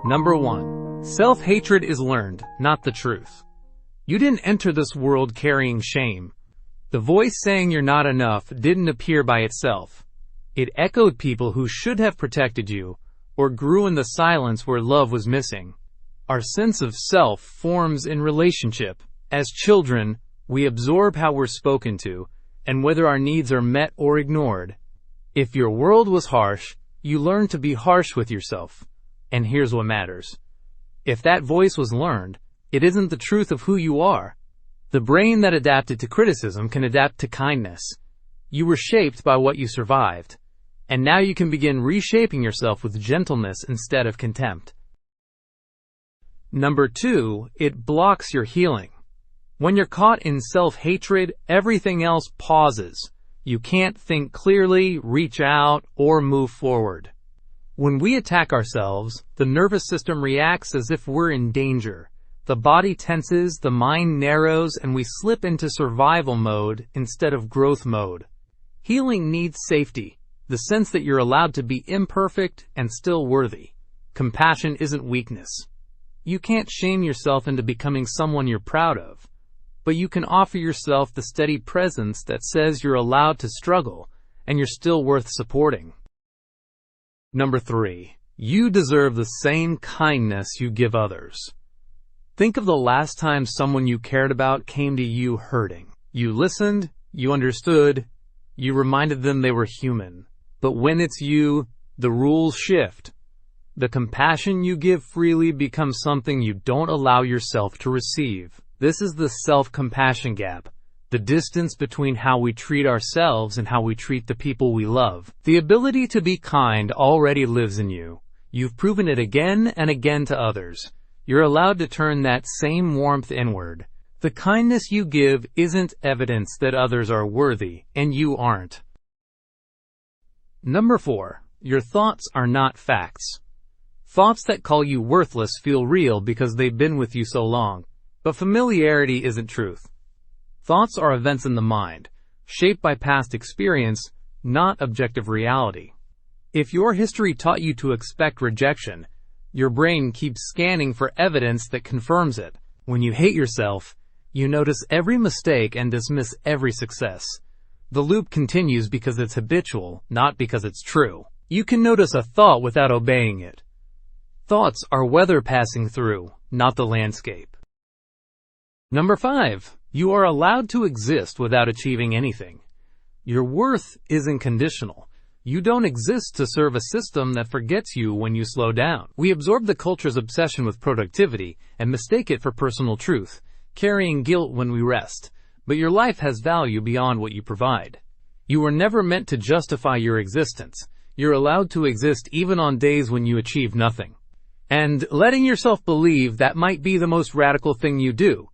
Number 1. Self-hatred is learned, not the truth. You didn't enter this world carrying shame. The voice saying you're not enough didn't appear by itself. It echoed people who should have protected you, or grew in the silence where love was missing. Our sense of self forms in relationship. As children, we absorb how we're spoken to, and whether our needs are met or ignored. If your world was harsh, you learn to be harsh with yourself. And here's what matters. If that voice was learned, it isn't the truth of who you are. The brain that adapted to criticism can adapt to kindness. You were shaped by what you survived. And now you can begin reshaping yourself with gentleness instead of contempt. Number 2, it blocks your healing. When you're caught in self-hatred, everything else pauses. You can't think clearly, reach out, or move forward. When we attack ourselves, the nervous system reacts as if we're in danger. The body tenses, the mind narrows, and we slip into survival mode instead of growth mode. Healing needs safety, the sense that you're allowed to be imperfect and still worthy. Compassion isn't weakness. You can't shame yourself into becoming someone you're proud of, but you can offer yourself the steady presence that says you're allowed to struggle and you're still worth supporting. Number 3, you deserve the same kindness you give others. Think of the last time someone you cared about came to you hurting. You listened, you understood, you reminded them they were human. But when it's you, the rules shift. The compassion you give freely becomes something you don't allow yourself to receive. This is the self-compassion gap, the distance between how we treat ourselves and how we treat the people we love. The ability to be kind already lives in you. You've proven it again and again to others. You're allowed to turn that same warmth inward. The kindness you give isn't evidence that others are worthy, and you aren't. Number 4, your thoughts are not facts. Thoughts that call you worthless feel real because they've been with you so long. But familiarity isn't truth. Thoughts are events in the mind, shaped by past experience, not objective reality. If your history taught you to expect rejection, your brain keeps scanning for evidence that confirms it. When you hate yourself, you notice every mistake and dismiss every success. The loop continues because it's habitual, not because it's true. You can notice a thought without obeying it. Thoughts are weather passing through, not the landscape. Number 5, you are allowed to exist without achieving anything. Your worth isn't conditional. You don't exist to serve a system that forgets you when you slow down. We absorb the culture's obsession with productivity and mistake it for personal truth, carrying guilt when we rest. But your life has value beyond what you provide. You were never meant to justify your existence. You're allowed to exist even on days when you achieve nothing. And letting yourself believe that might be the most radical thing you do.